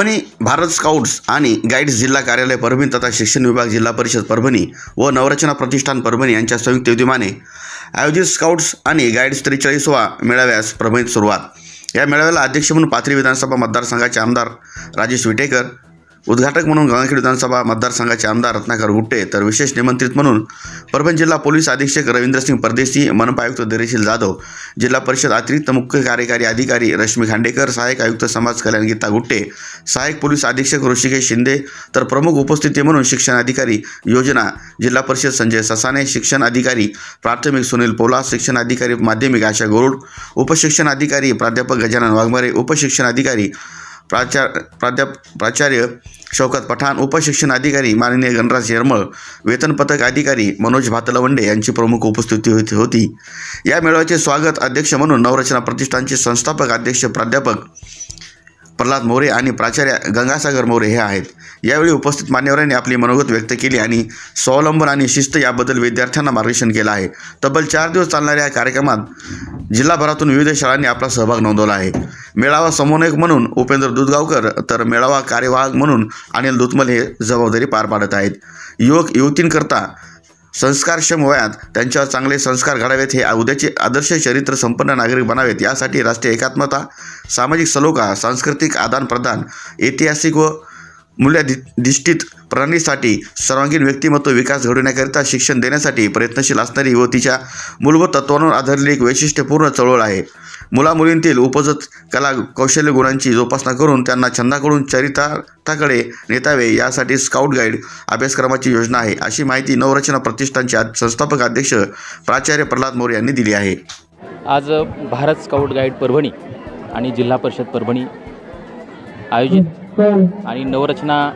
Parbhani Bharat scouts आणि guides जिल्हा कार्यालय परभणी तथा शिक्षण विभाग जिल्हा परिषद परभणी व नवरचना प्रतिष्ठान परभणी यांच्या संयुक्त विद्यमाने आयोजित स्काउट्स आणि गाईड्स 43वा मेळाव्यास परभणीत सुरुवात। या मेळाव्याला अध्यक्ष म्हणून पाथरी विधानसभा मतदारसंघाचे आमदार राजेश विटेकर, उद्घाटक म्हणून गंगाखेड विधानसभा मतदारसंघाचे आमदार रत्नाकर गुट्टे, तर विशेष निमंत्रित म्हणून परभणी जिल्हा पोलीस अधीक्षक रवींद्रसिंग परदेशी, मनपा आयुक्त धैर्यशील जाधव, जिल्हा परिषद अतिरिक्त मुख्य कार्यकारी अधिकारी रश्मी खांडेकर, सहाय्यक आयुक्त समाज कल्याण गीता गुट्टे, सहाय्यक पोलीस अधीक्षक ऋषिकेश शिंदे, तर प्रमुख उपस्थिती म्हणून शिक्षण अधिकारी योजना जिल्हा परिषद संजय ससाने, शिक्षण अधिकारी प्राथमिक सुनील पोला, शिक्षण अधिकारी माध्यमिक आशा गोरुड, उपशिक्षण अधिकारी प्राध्यापक गजानन वाघमारे, उपशिक्षण अधिकारी प्राचार्य शौकत पठाण, उपशिक्षण अधिकारी माननीय गणराज यरमळ, वेतन पथक अधिकारी मनोज भातलवंडे यांची प्रमुख उपस्थिती होती। या मेळाव्याचे स्वागत अध्यक्ष म्हणून नवरचना प्रतिष्ठानचे संस्थापक अध्यक्ष प्राध्यापक प्रल्हाद मोरे आणि प्राचार्य गंगासागर मोरे हे आहेत। यावेळी उपस्थित मान्यवरांनी आपली मनोगत व्यक्त केली आणि स्वावलंबन आणि शिस्त याबद्दल विद्यार्थ्यांना मार्गदर्शन केलं आहे। तब्बल 4 दिवस चालणाऱ्या या कार्यक्रमात जिल्हाभरातून विविध शाळांनी आपला सहभाग नोंदवला आहे। मेळावा समन्वयक म्हणून उपेंद्र दुधगावकर, तर मेळावा कार्यवाहक म्हणून अनिल दुतमल हे जबाबदारी पार पाडत आहेत। युवक युवतींकरता संस्कारक्षम वयात त्यांच्यावर चांगले संस्कार घडावेत, हे उद्याचे आदर्श चरित्र संपन्न नागरिक बनावेत, यासाठी राष्ट्रीय एकात्मता, सामाजिक सलोखा, सांस्कृतिक आदानप्रदान, ऐतिहासिक व मूल्याधिष्ठित प्रणालीसाठी सर्वांगीण व्यक्तिमत्व विकास घडवण्याकरिता शिक्षण देण्यासाठी प्रयत्नशील असणारी व तिच्या मूलभूत तत्त्वांवर आधारलेली एक वैशिष्ट्यपूर्ण चळवळ आहे। मुलामुलींतील उपजत कला कौशल्य गुणांची जोपासना करून त्यांना छंदाकडून चरितार्थाकडे नेतावे, यासाठी स्काउट गाईड अभ्यासक्रमाची योजना आहे, अशी माहिती नवरचना प्रतिष्ठानचे संस्थापक अध्यक्ष प्राचार्य प्रल्हाद मोरे यांनी दिली आहे। आज भारत स्काउट गाईड परभणी आणि जिल्हा परिषद परभणी आयोजित आणि नवरचना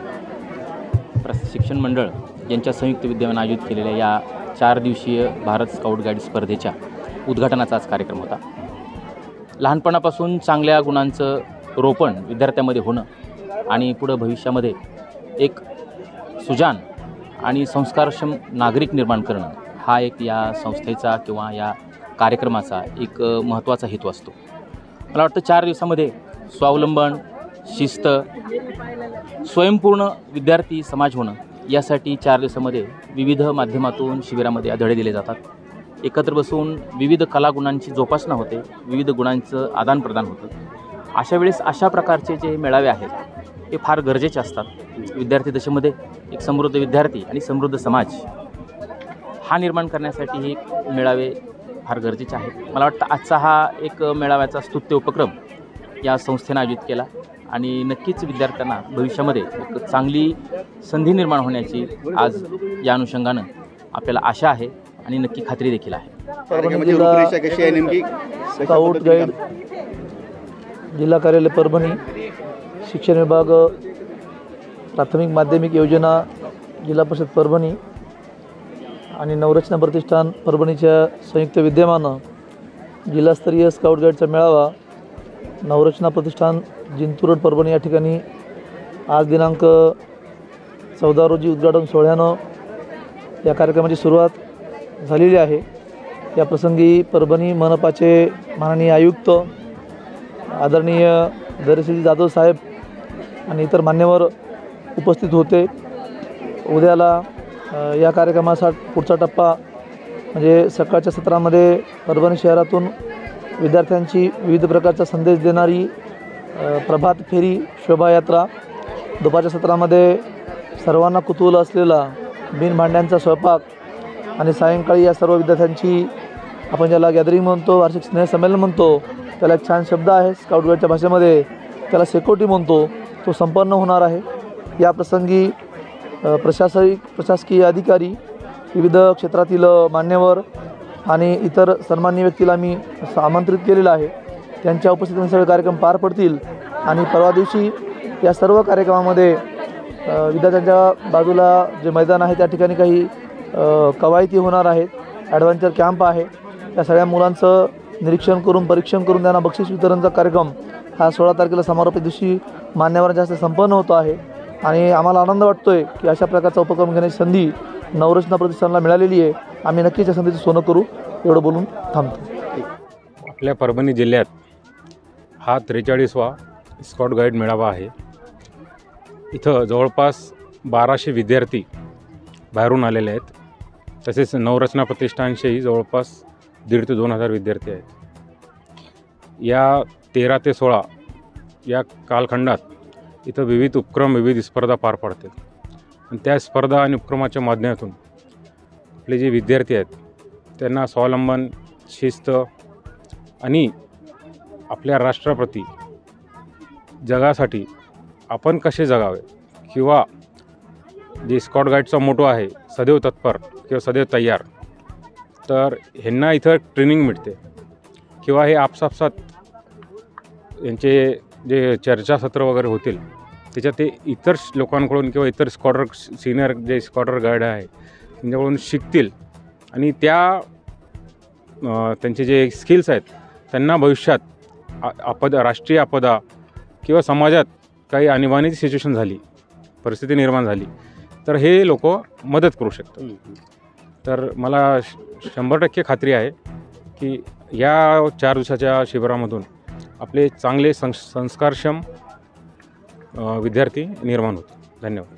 प्रशिक्षण मंडळ यांच्या संयुक्त विद्यमाने आयोजित केलेल्या या 4 दिवसीय भारत स्काउट गाईड स्पर्धेच्या उद्घाटनाचा आज कार्यक्रम होता। लहानपणापासून चांगल्या गुणांचं रोपण विद्यार्थ्यांमध्ये होणं आणि पुढं भविष्यामध्ये एक सुजाण आणि संस्कारक्षम नागरिक निर्माण करणं, हा एक या संस्थेचा किंवा या कार्यक्रमाचा एक महत्त्वाचा हेतू असतो। मला वाटतं 4 दिवसामध्ये स्वावलंबन, शिस्त, स्वयंपूर्ण विद्यार्थी समाज होणं, यासाठी 4 दिवसामध्ये विविध माध्यमातून शिबिरामध्ये धडे दिले जातात। एकत्र बसून विविध कलागुणांची जोपासना होते, विविध गुणांचं आदानप्रदान होतं। अशा वेळेस अशा प्रकारचे जे मेळावे आहेत ते फार गरजेचे असतात। विद्यार्थी दशेमध्ये एक समृद्ध विद्यार्थी आणि समृद्ध समाज हा निर्माण करण्यासाठी हे मेळावे फार गरजेचे आहेत। मला वाटतं आजचा हा एक मेळाव्याचा स्तुत्य उपक्रम या संस्थेनं आयोजित केला आणि नक्कीच विद्यार्थ्यांना भविष्यामध्ये एक चांगली संधी निर्माण होण्याची आज या अनुषंगानं आपल्याला आशा आहे आणि नक्की खात्री देखील आहे। स्काउट गाईड जिल्हा कार्यालय परभणी, शिक्षण विभाग प्राथमिक माध्यमिक योजना जिल्हा परिषद परभणी आणि नवरचना प्रतिष्ठान परभणीच्या संयुक्त विद्यमानं जिल्हास्तरीय स्काउट गाईडचा मेळावा नवरचना प्रतिष्ठान जिंतूर रोड परभणी या ठिकाणी आज दिनांक 14 रोजी उद्घाटन सोहळ्यानं या कार्यक्रमाची सुरुवात झालेली आहे। या प्रसंगी परभणी मनपाचे माननीय आयुक्त आदरणीय धैर्यशील जाधव साहेब आणि इतर मान्यवर उपस्थित होते। उद्याला या कार्यक्रमासाठी पुढचा टप्पा म्हणजे सकाळच्या सत्रामध्ये परभणी शहरातून विद्यार्थ्यांची विविध प्रकारचा संदेश देणारी प्रभात फेरी शोभायात्रा, दुपारच्या सत्रामध्ये सर्वांना कुतूहल असलेला बिनभांड्यांचा स्वयंपाक आणि सायंकाळी या सर्व विद्यार्थ्यांची आपण ज्याला गॅदरिंग म्हणतो, वार्षिक स्नेहसंमेलन म्हणतो, त्याला एक छान शब्द आहे स्काउट गाईडच्या भाषेमध्ये, त्याला सेकोटी म्हणतो, तो संपन्न होणार आहे। या प्रसंगी प्रशासकीय अधिकारी, विविध क्षेत्रातील मान्यवर आणि इतर सन्माननीय व्यक्तीला मी आमंत्रित केलेलं आहे। त्यांच्या उपस्थितीत सगळे कार्यक्रम पार पडतील आणि परवा दिवशी या सर्व कार्यक्रमामध्ये विद्यार्थ्यांच्या बाजूला जे मैदान आहे त्या ठिकाणी काही कवायती होणार आहेत, ॲडव्हेंचर कॅम्प आहे। त्या सगळ्या मुलांचं निरीक्षण करून परीक्षण करून त्यांना बक्षीस वितरणचा कार्यक्रम हा 16 तारखेला समारोप दिवशी मान्यवरांच्या हस्ते संपन्न होतो आहे आणि आम्हाला आनंद वाटतो आहे की अशा प्रकारचा उपक्रम घेण्याची संधी नवरचना प्रतिष्ठानला मिळालेली आहे। आम्ही नक्कीच या संधीचं सोनं करू, एवढं बोलून थांबतो। आपल्या परभणी जिल्ह्यात हा 43वा स्काउट गाईड मेळावा आहे। इथं जवळपास 1200 विद्यार्थी बाहेरून आलेले आहेत. तसेच नवरचना प्रतिष्ठानचेही जवळपास 1,500 ते 2,000 विद्यार्थी आहेत. या 13 ते 16 या कालखंडात इथं विविध उपक्रम, विविध स्पर्धा पार पडतात आणि त्या स्पर्धा आणि उपक्रमाच्या माध्यमातून आपले जे विद्यार्थी आहेत त्यांना स्वावलंबन, शिस्त आणि आपल्या राष्ट्राप्रती, जगासाठी आपण कसे जगावे किंवा जे स्कॉट गाईडचा मोटो आहे सदैव तत्पर किंवा सदैव तयार, तर ह्यांना इथं ट्रेनिंग मिळते किंवा हे आपसापसात यांचे जे चर्चासत्र वगैरे होतील त्याच्यात ते इतर लोकांकडून किंवा इतर सिनियर जे स्कॉटर गाईड आहे त्यांच्याकडून शिकतील आणि त्यांचे जे स्किल्स आहेत त्यांना भविष्यात राष्ट्रीय आपदा किंवा समाजात काही आणीबाणीची सिच्युएशन झाली, परिस्थिती निर्माण झाली तर हे लोक मदत करू शकतात. तर मला 100% खात्री आहे की या 4 दिवसाच्या शिबिरामधून आपले चांगले संस्कारक्षम विद्यार्थी निर्माण होतील. धन्यवाद.